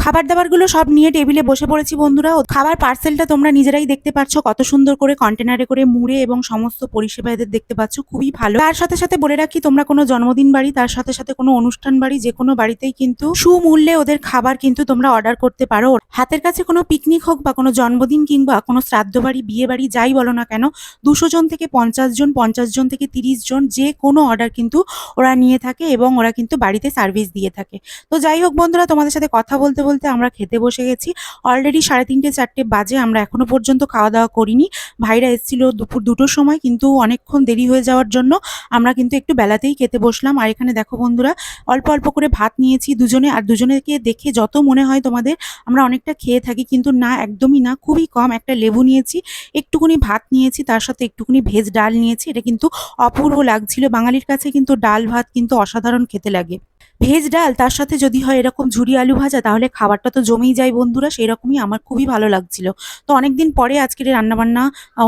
খাবার দাবারগুলো সব নিয়ে টেবিলে বসে পড়েছি বন্ধুরা। খাবার পার্সেলটা তোমরা নিজেরাই দেখতে পাচ্ছ, কত সুন্দর করে কন্টেনারে করে মুড়ে এবং সমস্ত পরিষেবা এদের দেখতে পাচ্ছ, খুবই ভালো। তার সাথে সাথে বলে রাখি, তোমরা কোনো জন্মদিন বাড়ি, তার সাথে সাথে কোনো অনুষ্ঠান বাড়ি, যে কোনো বাড়িতেই কিন্তু সুমূল্যে ওদের খাবার কিন্তু তোমরা অর্ডার করতে পারো। হাতের কাছে কোনো পিকনিক হোক বা কোনো জন্মদিন কিংবা কোনো শ্রাদ্ধ বাড়ি, বিয়ে বাড়ি, যাই বলো না কেন, 200 জন থেকে 50 জন, 50 জন থেকে 30 জন, যে কোনো অর্ডার কিন্তু ওরা নিয়ে থাকে এবং ওরা কিন্তু বাড়িতে সার্ভিস দিয়ে থাকে। তো যাই হোক বন্ধুরা, তোমাদের সাথে কথা বলতে বলতে আমরা খেতে বসে গেছি। অলরেডি 3:30 4টে বাজে, আমরা এখনো পর্যন্ত খাওয়া দাওয়া করিনি। ভাইরা এসেছিল দুপুর 2টোর সময়, কিন্তু অনেকক্ষণ দেরি হয়ে যাওয়ার জন্য আমরা কিন্তু একটু বেলাতেই খেতে বসলাম। আর এখানে দেখো বন্ধুরা, অল্প অল্প করে ভাত নিয়েছি দুজনে। আর দুজনেকে দেখে যত মনে হয় তোমাদের আমরা অনেকটা খেয়ে থাকি, কিন্তু না, একদমই না, খুবই কম। একটা লেবু নিয়েছি, একটুকুনি ভাত নিয়েছি, তার সাথে একটুকুনি ভেজ ডাল নিয়েছি। এটা কিন্তু অপূর্ব লাগছিল। বাঙালির কাছে কিন্তু ডাল ভাত কিন্তু অসাধারণ খেতে লাগে। ভেজ ডাল, তার সাথে যদি হয় এরকম ঝুরি আলু ভাজা, তাহলে খাবারটা তো জমেই যায় বন্ধুরা। সেই রকমই আমার খুবই ভালো লাগছিল। তো অনেকদিন পরে আজকের রান্নাবান্না,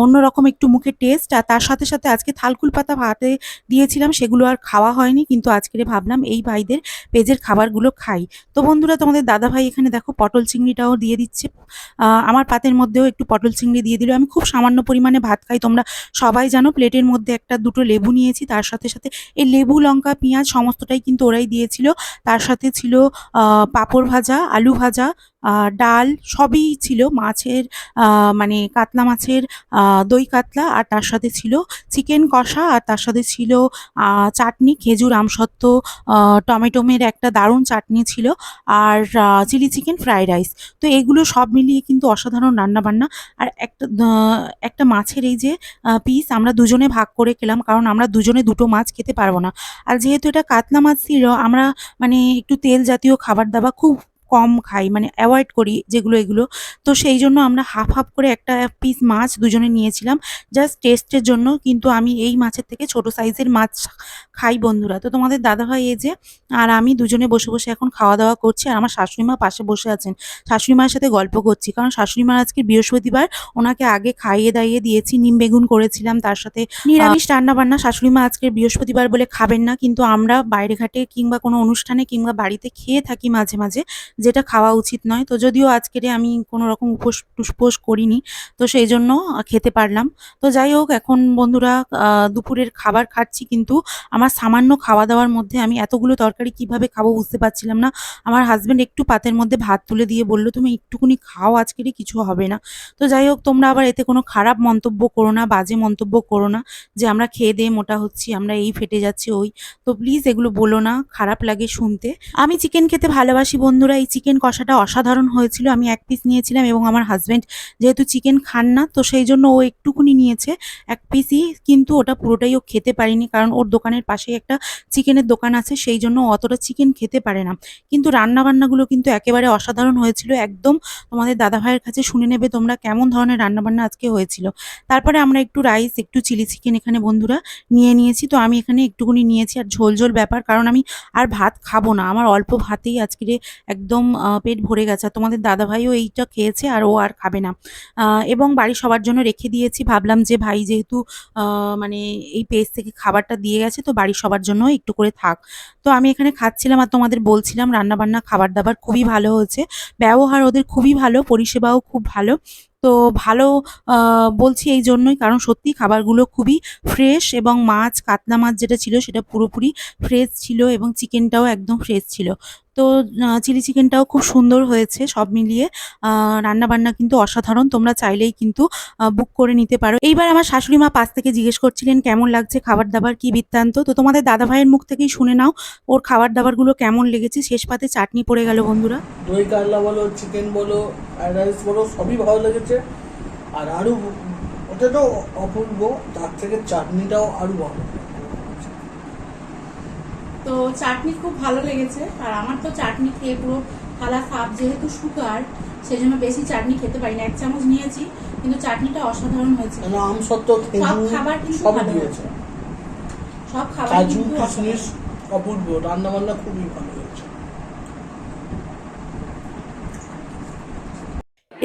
অন্যরকম একটু মুখে টেস্ট। আর তার সাথে সাথে আজকে থালকুল পাতা ভাতে দিয়েছিলাম, সেগুলো আর খাওয়া হয়নি, কিন্তু আজকের ভাবলাম এই ভাইদের পেজের খাবারগুলো খাই। তো বন্ধুরা, তোমাদের দাদা ভাই এখানে দেখো পটল চিংড়িটাও দিয়ে দিচ্ছে। আমার পাতের মধ্যেও একটু পটল চিংড়ি দিয়ে দিল। আমি খুব সামান্য পরিমাণে ভাত খাই, তোমরা সবাই জানো। প্লেটের মধ্যে একটা দুটো লেবু নিয়েছি, তার সাথে সাথে এই লেবু, লঙ্কা, পেঁয়াজ সমস্তটাই কিন্তু ওরাই দিয়েছিল। তার সাথে ছিল পাঁপড় ভাজা, আলু ভাজা, ডাল, সবই ছিল। মাছের মানে কাতলা মাছের দই কাতলা, আর তার সাথে ছিল চিকেন কষা, আর তার সাথে ছিল চাটনি, খেজুর, আমসত্ত্ব, টমেটোমের একটা দারুণ চাটনি ছিল, আর চিলি চিকেন, ফ্রাইড রাইস। তো এগুলো সব মিলিয়ে কিন্তু অসাধারণ রান্নাবান্না। আর একটা মাছের এই যে পিস আমরা দুজনে ভাগ করে খেলাম, কারণ আমরা দুজনে দুটো মাছ খেতে পারবো না। আর যেহেতু এটা কাতলা মাছ ছিল, আমরা মানে একটু তেল জাতীয় খাবার দাবার খুব কম খাই, মানে অ্যাভয়েড করি যেগুলো এগুলো। তো সেই জন্য আমরা হাফ হাফ করে একটা পিস মাছ দুজনে নিয়েছিলাম, জাস্ট টেস্টের জন্য। কিন্তু আমি এই মাছের থেকে ছোট সাইজের মাছ খাই বন্ধুরা। তো তোমাদের দাদাভাই এই যে আর আমি দুজনে বসে বসে এখন খাওয়া দাওয়া করছি। আর আমার শাশুড়ি মা পাশে বসে আছেন, শাশুড়ি মায়ের সাথে গল্প করছি, কারণ শাশুড়ি মার আজকে বৃহস্পতিবার, ওনাকে আগে খাইয়ে দাইয়ে দিয়েছি। নিম বেগুন করেছিলাম, তার সাথে নিরামিষ রান্না বান্না। শাশুড়ি মা আজকে বৃহস্পতিবার বলে খাবেন না, কিন্তু আমরা বাইরে ঘাটে কিংবা কোনো অনুষ্ঠানে কিংবা বাড়িতে খেয়ে থাকি মাঝে মাঝে, যেটা খাওয়া উচিত নয়। তো যদিও আজকের আমি কোনো রকম উপোস টুসপোস করিনি, তো সেই জন্য খেতে পারলাম। তো যাই হোক, এখন বন্ধুরা দুপুরের খাবার খাচ্ছি, কিন্তু আমার সামান্য খাওয়া দাওয়ার মধ্যে আমি এতগুলো তরকারি কিভাবে খাবো বুঝতে পারছিলাম না। আমার হাজব্যান্ড একটু পাতের মধ্যে ভাত তুলে দিয়ে বলল, তুমি একটুকুনি খাও, আজকেরই কিছু হবে না। তো যাই হোক, তোমরা আবার এতে কোনো খারাপ মন্তব্য করো না, বাজে মন্তব্য করো না যে আমরা খেয়ে দিয়ে মোটা হচ্ছি, আমরা এই ফেটে যাচ্ছি ওই। তো প্লিজ এগুলো বলো না, খারাপ লাগে শুনতে। আমি চিকেন খেতে ভালোবাসি বন্ধুরা। এই চিকেন কষাটা অসাধারণ হয়েছিল। আমি এক পিস নিয়েছিলাম এবং আমার হাজব্যান্ড যেহেতু চিকেন খান না, তো সেই জন্য ও একটুকুনি নিয়েছে, এক পিসই, কিন্তু ওটা পুরোটাই ও খেতে পারিনি, কারণ ওর দোকানের পাশেই একটা চিকেনের দোকান আছে, সেই জন্য অতটা চিকেন খেতে পারে না। কিন্তু রান্নাবান্নাগুলো কিন্তু একেবারে অসাধারণ হয়েছিল। একদম তোমাদের দাদাভাইয়ের কাছে শুনে নেবে তোমরা কেমন ধরনের রান্নাবান্না আজকে হয়েছিল। তারপরে আমরা একটু রাইস, একটু চিলি চিকেন এখানে বন্ধুরা নিয়ে নিয়েছি। তো আমি এখানে একটুকুনি নিয়েছি, আর ঝোল ঝোল ব্যাপার, কারণ আমি আর ভাত খাবো না। আমার অল্প ভাতেই আজকে একদম পেট ভরে গেছে। আর তোমাদের দাদাভাইও এইটা খেয়েছে, আর ও আর খাবে না। এবং বাড়ির সবার জন্য রেখে দিয়েছি। ভাবলাম যে ভাই যেহেতু মানে এই পেজ থেকে খাবারটা দিয়ে গেছে, তো বাড়ির সবার জন্য একটু করে থাক। তো আমি এখানে খাচ্ছিলাম আর তোমাদের বলছিলাম রান্নাবান্না, খাবার দাবার খুবই ভালো হয়েছে। ব্যবহার ওদের খুবই ভালো, পরিষেবাও খুব ভালো। তো ভালো বলছি এই জন্যই, কারণ সত্যি খাবারগুলো খুবই ফ্রেশ, এবং মাছ, কাতলা মাছ যেটা ছিল সেটা পুরোপুরি ফ্রেশ ছিল, এবং চিকেনটাও একদম ফ্রেশ ছিল। তো চিলি চিকেনটাও খুব সুন্দর হয়েছে। সব মিলিয়ে রান্নাবান্না কিন্তু অসাধারণ। তোমরা চাইলেই কিন্তু বুক করে নিতে পারো। এইবার আমার শাশুড়ি মা পাশ থেকে জিজ্ঞেস করছিলেন কেমন লাগছে খাবার দাবার, কি বৃত্তান্ত। তো তোমাদের দাদাভাইয়ের মুখ থেকেই শুনে নাও ওর খাবার দাবারগুলো কেমন লেগেছে। শেষ পাতে চাটনি পড়ে গেল বন্ধুরা। দই কাতলা বলো, চিকেন বলো, ফ্রাইড রাইস বলো, সবই ভালো লেগেছে। আর আরও ওটা তো অপূর্ব, তার থেকে চাটনিটাও আরও ভালো। তো চাটনি খুব ভালো লেগেছে। আর আমার তো চাটনি খেয়ে পুরো থালা সাপ, যেহেতু সুগার, সেই জন্য বেশি চাটনি খেতে পারি না। 1 চামচ নিয়েছি, কিন্তু চাটনিটা অসাধারণ হয়েছে। আমসত্ত্ব, সব খাবার কিন্তু সবই ভালো দিয়েছে। হয়েছে, সব খাবার কাজু, কিন্তু কিশমিশ, অপূর্ব। রান্নাবান্না খুবই ভালো হয়েছে।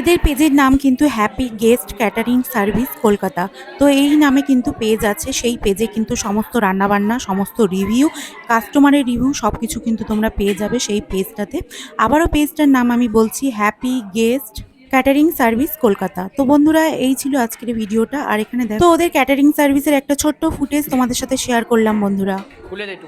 এদের পেজের নাম কিন্তু happy guest catering service Kolkata. তো এই নামে কিন্তু পেজ আছে, সেই পেজে কিন্তু সমস্ত রান্নাবান্না, সমস্ত রিভিউ, কাস্টমারের রিভিউ সব কিছু কিন্তু তোমরা পেয়ে যাবে সেই পেজটাতে। আবারও পেজটার নাম আমি বলছি, happy guest catering service Kolkata. তো বন্ধুরা, এই ছিল আজকের ভিডিওটা। আর এখানে দেখো, তো ওদের ক্যাটারিং সার্ভিসের একটা ছোট্ট ফুটেজ তোমাদের সাথে শেয়ার করলাম বন্ধুরা। খুলে দে একটু।